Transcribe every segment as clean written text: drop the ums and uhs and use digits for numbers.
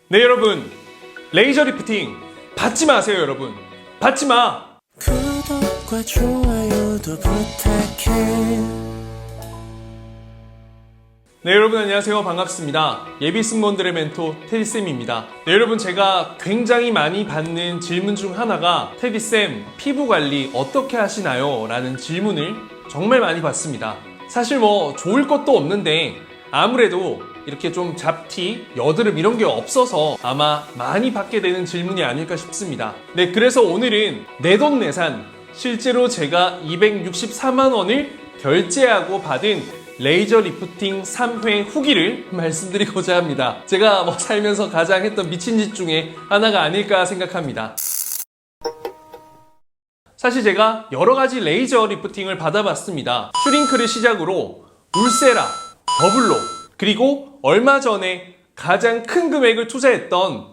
네 여러분, 레이저 리프팅 받지 마세요 여러분. 받지 마. 구독과 좋아요도 부탁해. 네 여러분 안녕하세요. 반갑습니다. 예비 승무원들의 멘토 테디쌤입니다. 네 여러분, 제가 굉장히 많이 받는 질문 중 하나가 테디쌤 피부 관리 어떻게 하시나요? 라는 질문을 정말 많이 받습니다. 사실 뭐 좋을 것도 없는데 아무래도 이렇게 좀 잡티, 여드름 이런 게 없어서 아마 많이 받게 되는 질문이 아닐까 싶습니다. 네, 그래서 오늘은 내돈내산 실제로 제가 264만 원을 결제하고 받은 레이저 리프팅 3회 후기를 말씀드리고자 합니다. 제가 뭐 살면서 가장 했던 미친 짓 중에 하나가 아닐까 생각합니다. 사실 제가 여러 가지 레이저 리프팅을 받아봤습니다. 슈링크를 시작으로 울세라, 더블로, 그리고 얼마 전에 가장 큰 금액을 투자했던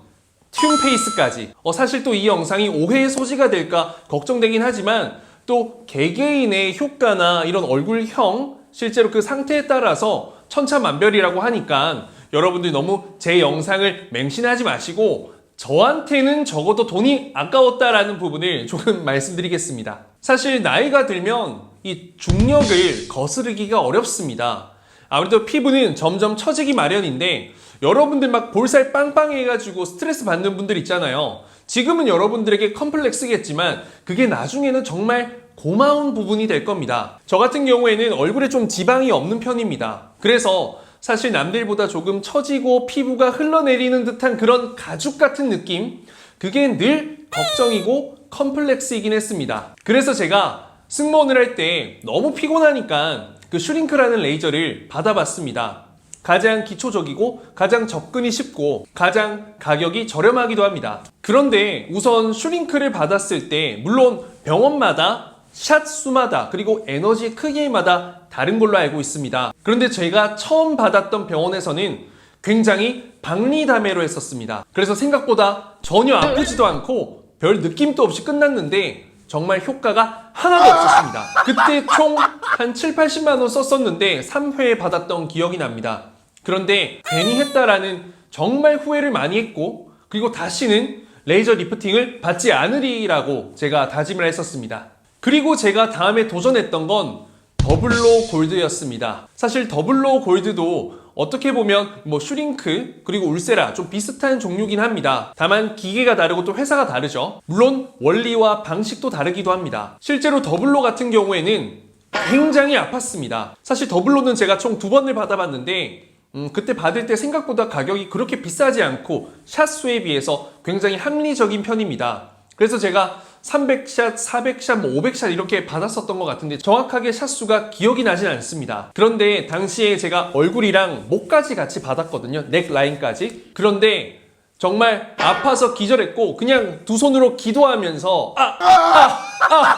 튠페이스까지. 사실 또 이 영상이 오해의 소지가 될까 걱정되긴 하지만 또 개개인의 효과나 이런 얼굴형, 실제로 그 상태에 따라서 천차만별이라고 하니까 여러분들이 너무 제 영상을 맹신하지 마시고 저한테는 적어도 돈이 아까웠다라는 부분을 조금 말씀드리겠습니다. 사실 나이가 들면 이 중력을 거스르기가 어렵습니다. 아무래도 피부는 점점 처지기 마련인데 여러분들 막 볼살 빵빵 해가지고 스트레스 받는 분들 있잖아요. 지금은 여러분들에게 컴플렉스겠지만 그게 나중에는 정말 고마운 부분이 될 겁니다. 저 같은 경우에는 얼굴에 좀 지방이 없는 편입니다. 그래서 사실 남들보다 조금 처지고 피부가 흘러내리는 듯한 그런 가죽 같은 느낌, 그게 늘 걱정이고 컴플렉스이긴 했습니다. 그래서 제가 승무원을 할 때 너무 피곤하니까 그 슈링크라는 레이저를 받아봤습니다. 가장 기초적이고 가장 접근이 쉽고 가장 가격이 저렴하기도 합니다. 그런데 우선 슈링크를 받았을 때 물론 병원마다 샷 수마다 그리고 에너지 크기마다 다른 걸로 알고 있습니다. 그런데 제가 처음 받았던 병원에서는 굉장히 박리담회로 했었습니다. 그래서 생각보다 전혀 아프지도 않고 별 느낌도 없이 끝났는데 정말 효과가 하나도 없었습니다. 그때 총 한 7, 80만 원 썼었는데 3회 받았던 기억이 납니다. 그런데 괜히 했다라는 정말 후회를 많이 했고, 그리고 다시는 레이저 리프팅을 받지 않으리라고 제가 다짐을 했었습니다. 그리고 제가 다음에 도전했던 건 더블로 골드였습니다. 사실 더블로 골드도 어떻게 보면 뭐 슈링크 그리고 울세라 좀 비슷한 종류긴 합니다. 다만 기계가 다르고 또 회사가 다르죠. 물론 원리와 방식도 다르기도 합니다. 실제로 더블로 같은 경우에는 굉장히 아팠습니다. 사실 더블로는 제가 총 2번을 받아봤는데 그때 받을 때 생각보다 가격이 그렇게 비싸지 않고 샷 수에 비해서 굉장히 합리적인 편입니다. 그래서 제가 300샷, 400샷, 500샷 이렇게 받았었던 것 같은데 정확하게 샷수가 기억이 나진 않습니다. 그런데 당시에 제가 얼굴이랑 목까지 같이 받았거든요. 넥 라인까지. 그런데 정말 아파서 기절했고 그냥 두 손으로 기도하면서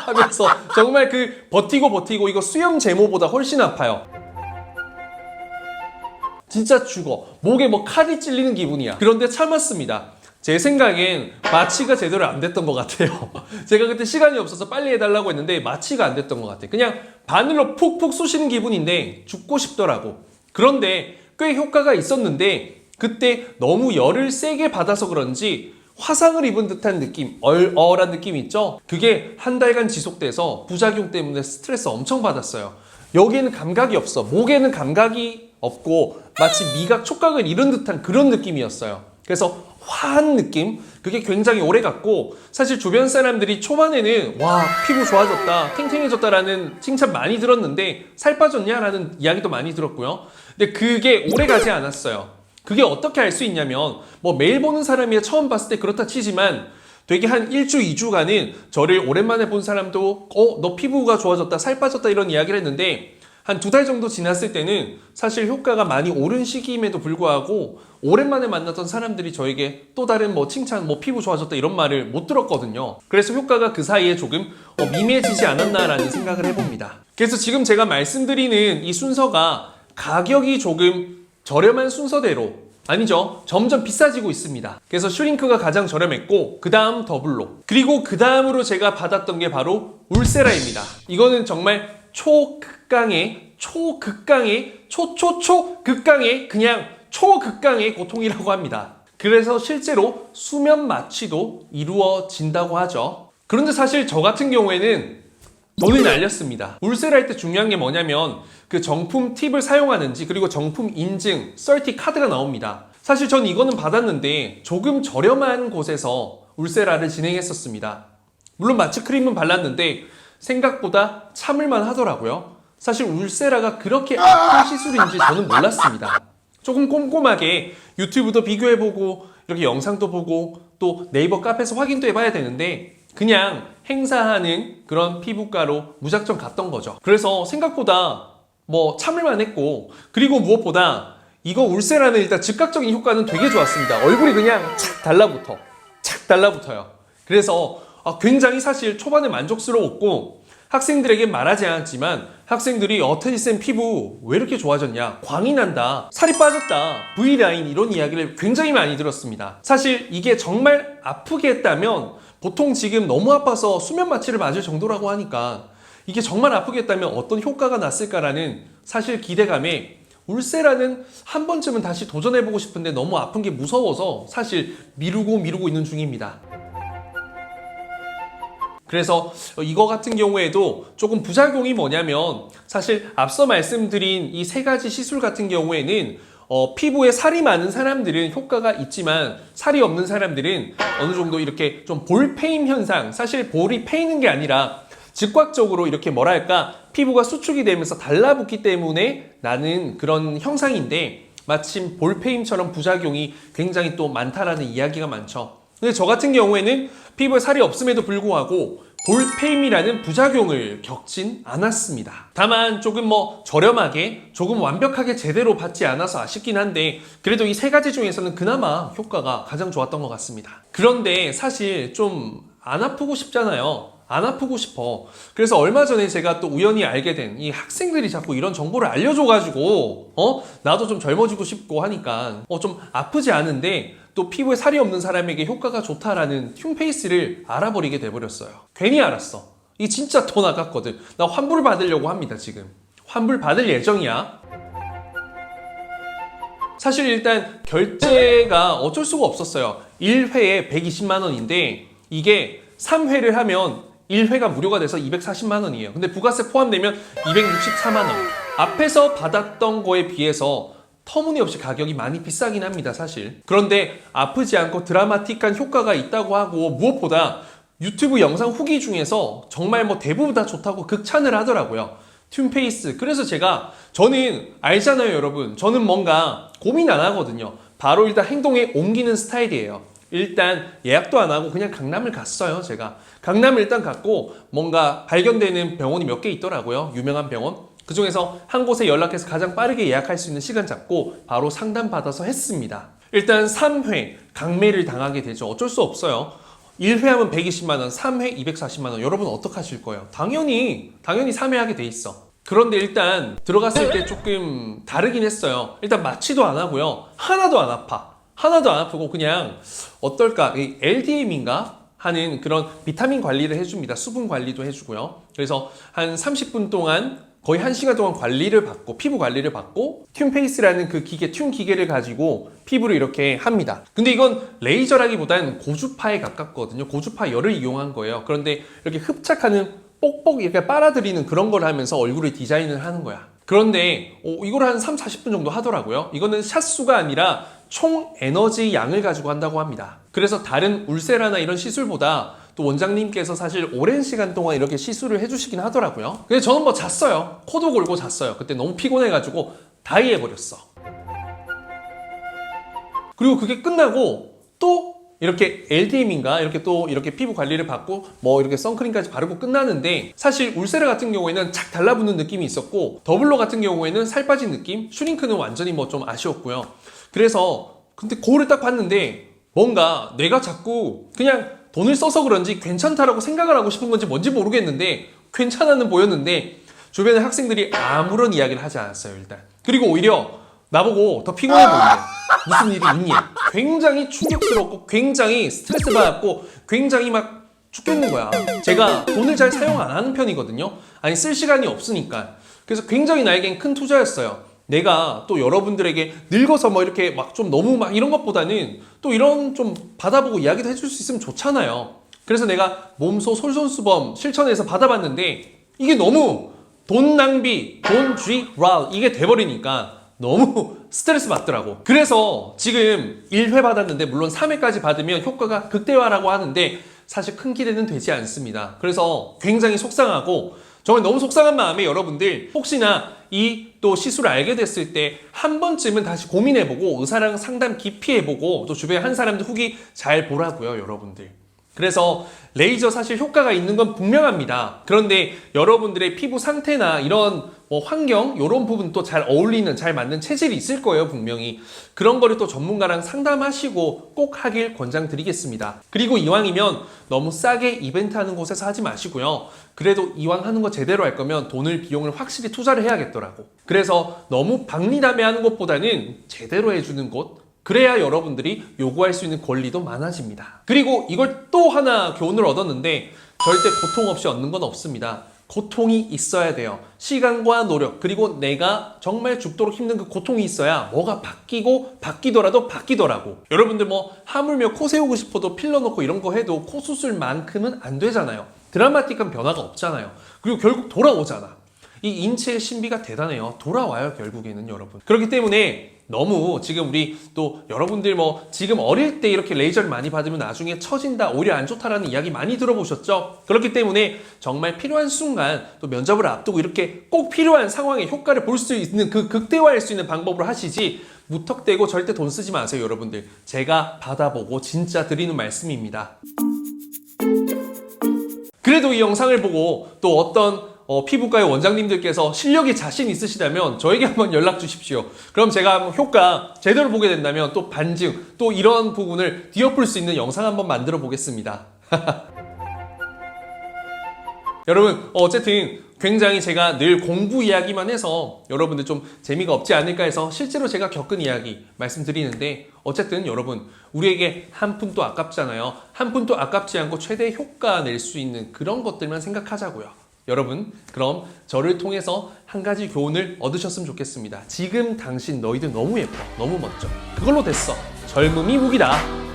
하면서 정말 그 버티고 이거 수염 제모보다 훨씬 아파요. 진짜 죽어. 목에 뭐 칼이 찔리는 기분이야. 그런데 참았습니다. 제 생각엔 마취가 제대로 안 됐던 것 같아요. 제가 그때 시간이 없어서 빨리 해달라고 했는데 마취가 안 됐던 것 같아요. 그냥 바늘로 푹푹 쑤시는 기분인데 죽고 싶더라고. 그런데 꽤 효과가 있었는데 그때 너무 열을 세게 받아서 그런지 화상을 입은 듯한 느낌, 얼얼한 느낌 있죠? 그게 한 달간 지속돼서 부작용 때문에 스트레스 엄청 받았어요. 여기에는 감각이 없어. 목에는 감각이 없고 마치 미각, 촉각을 잃은 듯한 그런 느낌이었어요. 그래서 화한 느낌? 그게 굉장히 오래 갔고, 사실 주변 사람들이 초반에는 와 피부 좋아졌다, 탱탱해졌다라는 칭찬 많이 들었는데 살 빠졌냐? 라는 이야기도 많이 들었고요. 근데 그게 오래 가지 않았어요. 그게 어떻게 알 수 있냐면 뭐 매일 보는 사람이야 처음 봤을 때 그렇다 치지만 되게 한 1주, 2주간은 저를 오랜만에 본 사람도 너 피부가 좋아졌다, 살 빠졌다 이런 이야기를 했는데 한 2달 정도 지났을 때는 사실 효과가 많이 오른 시기임에도 불구하고 오랜만에 만났던 사람들이 저에게 또 다른 뭐 칭찬, 뭐 피부 좋아졌다 이런 말을 못 들었거든요. 그래서 효과가 그 사이에 조금 미미해지지 않았나라는 생각을 해봅니다. 그래서 지금 제가 말씀드리는 이 순서가 가격이 조금 저렴한 순서대로, 아니죠, 점점 비싸지고 있습니다. 그래서 슈링크가 가장 저렴했고 그 다음 더블로, 그리고 그 다음으로 제가 받았던 게 바로 울세라입니다. 이거는 정말 초극강의 그냥 초극강의 고통이라고 합니다. 그래서 실제로 수면 마취도 이루어진다고 하죠. 그런데 사실 저 같은 경우에는 돈을 날렸습니다. 울세라할 때 중요한 게 뭐냐면 그 정품 팁을 사용하는지 그리고 정품 인증, 썰티 카드가 나옵니다. 사실 전 이거는 받았는데 조금 저렴한 곳에서 울세라를 진행했었습니다. 물론 마취 크림은 발랐는데 생각보다 참을만 하더라고요. 사실 울세라가 그렇게 아픈 시술인지 저는 몰랐습니다. 조금 꼼꼼하게 유튜브도 비교해보고 이렇게 영상도 보고 또 네이버 카페에서 확인도 해봐야 되는데 그냥 행사하는 그런 피부과로 무작정 갔던 거죠. 그래서 생각보다 뭐 참을만 했고 그리고 무엇보다 이거 울세라는 일단 즉각적인 효과는 되게 좋았습니다. 얼굴이 그냥 착 달라붙어요. 그래서 굉장히 사실 초반에 만족스러웠고 학생들에게 말하지 않았지만 학생들이 테니쌤 피부 왜 이렇게 좋아졌냐, 광이 난다, 살이 빠졌다, V라인 이런 이야기를 굉장히 많이 들었습니다. 사실 이게 정말 아프게 했다면 보통 지금 너무 아파서 수면 마취를 맞을 정도라고 하니까 이게 정말 아프게 했다면 어떤 효과가 났을까라는 사실 기대감에 울세라는 한 번쯤은 다시 도전해보고 싶은데 너무 아픈 게 무서워서 사실 미루고 있는 중입니다. 그래서 이거 같은 경우에도 조금 부작용이 뭐냐면 사실 앞서 말씀드린 이 세 가지 시술 같은 경우에는 피부에 살이 많은 사람들은 효과가 있지만 살이 없는 사람들은 어느 정도 이렇게 좀 볼 패임 현상, 사실 볼이 패이는 게 아니라 즉각적으로 이렇게 뭐랄까 피부가 수축이 되면서 달라붙기 때문에 나는 그런 형상인데 마침 볼 패임처럼 부작용이 굉장히 또 많다라는 이야기가 많죠. 근데 저 같은 경우에는 피부에 살이 없음에도 불구하고 볼페임이라는 부작용을 겪진 않았습니다. 다만 조금 저렴하게 조금 완벽하게 제대로 받지 않아서 아쉽긴 한데 그래도 이 세 가지 중에서는 그나마 효과가 가장 좋았던 것 같습니다. 그런데 사실 좀 안 아프고 싶잖아요. 안 아프고 싶어. 그래서 얼마 전에 제가 또 우연히 알게 된 이 학생들이 자꾸 이런 정보를 알려줘가지고 나도 좀 젊어지고 싶고 하니까 좀 아프지 않은데 또 피부에 살이 없는 사람에게 효과가 좋다라는 튠페이스를 알아버리게 돼버렸어요. 괜히 알았어. 이 진짜 돈 아깝거든. 나 환불 받으려고 합니다. 지금 환불 받을 예정이야. 사실 일단 결제가 어쩔 수가 없었어요. 1회에 120만 원인데 이게 3회를 하면 1회가 무료가 돼서 240만 원이에요. 근데 부가세 포함되면 264만 원. 앞에서 받았던 거에 비해서 터무니없이 가격이 많이 비싸긴 합니다, 사실. 그런데 아프지 않고 드라마틱한 효과가 있다고 하고 무엇보다 유튜브 영상 후기 중에서 정말 대부분 다 좋다고 극찬을 하더라고요. 튠페이스. 그래서 저는 알잖아요, 여러분. 저는 뭔가 고민 안 하거든요. 바로 일단 행동에 옮기는 스타일이에요. 일단 예약도 안 하고 그냥 강남을 갔어요, 제가. 강남을 일단 갔고 뭔가 발견되는 병원이 몇 개 있더라고요. 유명한 병원. 그 중에서 한 곳에 연락해서 가장 빠르게 예약할 수 있는 시간 잡고 바로 상담받아서 했습니다. 일단 3회 강매를 당하게 되죠. 어쩔 수 없어요. 1회 하면 120만 원, 3회 240만 원. 여러분 어떡하실 거예요? 당연히 3회 하게 돼 있어. 그런데 일단 들어갔을 때 조금 다르긴 했어요. 일단 마취도 안 하고요. 하나도 안 아파. 하나도 안 아프고 그냥 어떨까? LDM인가? 하는 그런 비타민 관리를 해줍니다. 수분 관리도 해주고요. 그래서 한 30분 동안 거의 1시간 동안 관리를 받고 피부 관리를 받고 튠페이스라는 그 기계, 튠 기계를 가지고 피부를 이렇게 합니다. 근데 이건 레이저라기보다는 고주파에 가깝거든요. 고주파 열을 이용한 거예요. 그런데 이렇게 흡착하는 뽁뽁 이렇게 빨아들이는 그런 걸 하면서 얼굴을 디자인을 하는 거야. 그런데 이걸 한 30-40분 정도 하더라고요. 이거는 샷수가 아니라 총 에너지 양을 가지고 한다고 합니다. 그래서 다른 울세라나 이런 시술보다 또 원장님께서 사실 오랜 시간 동안 이렇게 시술을 해주시긴 하더라고요. 그래서 저는 잤어요. 코도 골고 잤어요. 그때 너무 피곤해가지고 다이 해버렸어. 그리고 그게 끝나고 또 이렇게 LDM인가 이렇게 또 이렇게 피부 관리를 받고 이렇게 선크림까지 바르고 끝나는데 사실 울세라 같은 경우에는 착 달라붙는 느낌이 있었고 더블로 같은 경우에는 살 빠진 느낌, 슈링크는 완전히 좀 아쉬웠고요. 그래서 근데 거울을 딱 봤는데 뭔가 내가 자꾸 그냥 돈을 써서 그런지 괜찮다라고 생각을 하고 싶은 건지 뭔지 모르겠는데 괜찮아는 보였는데 주변의 학생들이 아무런 이야기를 하지 않았어요. 일단. 그리고 오히려 나보고 더 피곤해 보이네. 무슨 일이 있니? 굉장히 충격스럽고 굉장히 스트레스 받았고 굉장히 막 죽겠는 거야. 제가 돈을 잘 사용 안 하는 편이거든요. 아니 쓸 시간이 없으니까. 그래서 굉장히 나에겐 큰 투자였어요. 내가 또 여러분들에게 늙어서 뭐 이렇게 막 좀 너무 막 이런 것보다는 또 이런 좀 받아보고 이야기도 해줄 수 있으면 좋잖아요. 그래서 내가 몸소 솔선수범 실천해서 받아봤는데 이게 너무 돈 낭비, 돈 쥐랄 이게 돼버리니까 너무 스트레스 받더라고. 그래서 지금 1회 받았는데 물론 3회까지 받으면 효과가 극대화라고 하는데 사실 큰 기대는 되지 않습니다. 그래서 굉장히 속상하고 정말 너무 속상한 마음에 여러분들 혹시나 이 또 시술을 알게 됐을 때 한 번쯤은 다시 고민해보고 의사랑 상담 깊이 해보고 또 주변에 한 사람들 후기 잘 보라고요, 여러분들. 그래서 레이저 사실 효과가 있는 건 분명합니다. 그런데 여러분들의 피부 상태나 이런 뭐 환경 이런 부분 또 잘 어울리는 잘 맞는 체질이 있을 거예요, 분명히. 그런 거를 또 전문가랑 상담하시고 꼭 하길 권장드리겠습니다. 그리고 이왕이면 너무 싸게 이벤트 하는 곳에서 하지 마시고요. 그래도 이왕 하는 거 제대로 할 거면 돈을 비용을 확실히 투자를 해야겠더라고. 그래서 너무 박리담회 하는 것보다는 제대로 해주는 곳, 그래야 여러분들이 요구할 수 있는 권리도 많아집니다. 그리고 이걸 또 하나 교훈을 얻었는데 절대 고통 없이 얻는 건 없습니다. 고통이 있어야 돼요. 시간과 노력, 그리고 내가 정말 죽도록 힘든 그 고통이 있어야 뭐가 바뀌더라도 바뀌더라고. 여러분들 뭐 하물며 코 세우고 싶어도 필러 넣고 이런 거 해도 코 수술만큼은 안 되잖아요. 드라마틱한 변화가 없잖아요. 그리고 결국 돌아오잖아. 이 인체의 신비가 대단해요. 돌아와요, 결국에는 여러분. 그렇기 때문에 너무 지금 우리 또 여러분들 뭐 지금 어릴 때 이렇게 레이저를 많이 받으면 나중에 처진다, 오히려 안 좋다라는 이야기 많이 들어보셨죠? 그렇기 때문에 정말 필요한 순간 또 면접을 앞두고 이렇게 꼭 필요한 상황에 효과를 볼 수 있는 그 극대화할 수 있는 방법으로 하시지 무턱대고 절대 돈 쓰지 마세요, 여러분들. 제가 받아보고 진짜 드리는 말씀입니다. 그래도 이 영상을 보고 또 어떤 피부과의 원장님들께서 실력이 자신 있으시다면 저에게 한번 연락 주십시오. 그럼 제가 한번 효과 제대로 보게 된다면 또 반증, 또 이런 부분을 뒤엎을 수 있는 영상 한번 만들어 보겠습니다. 여러분, 어쨌든 굉장히 제가 늘 공부 이야기만 해서 여러분들 좀 재미가 없지 않을까 해서 실제로 제가 겪은 이야기 말씀드리는데, 어쨌든 여러분, 우리에게 한 푼도 아깝잖아요. 한 푼도 아깝지 않고 최대 효과 낼 수 있는 그런 것들만 생각하자고요. 여러분, 그럼 저를 통해서 한 가지 교훈을 얻으셨으면 좋겠습니다. 지금 당신 너희들 너무 예뻐, 너무 멋져. 그걸로 됐어. 젊음이 무기다.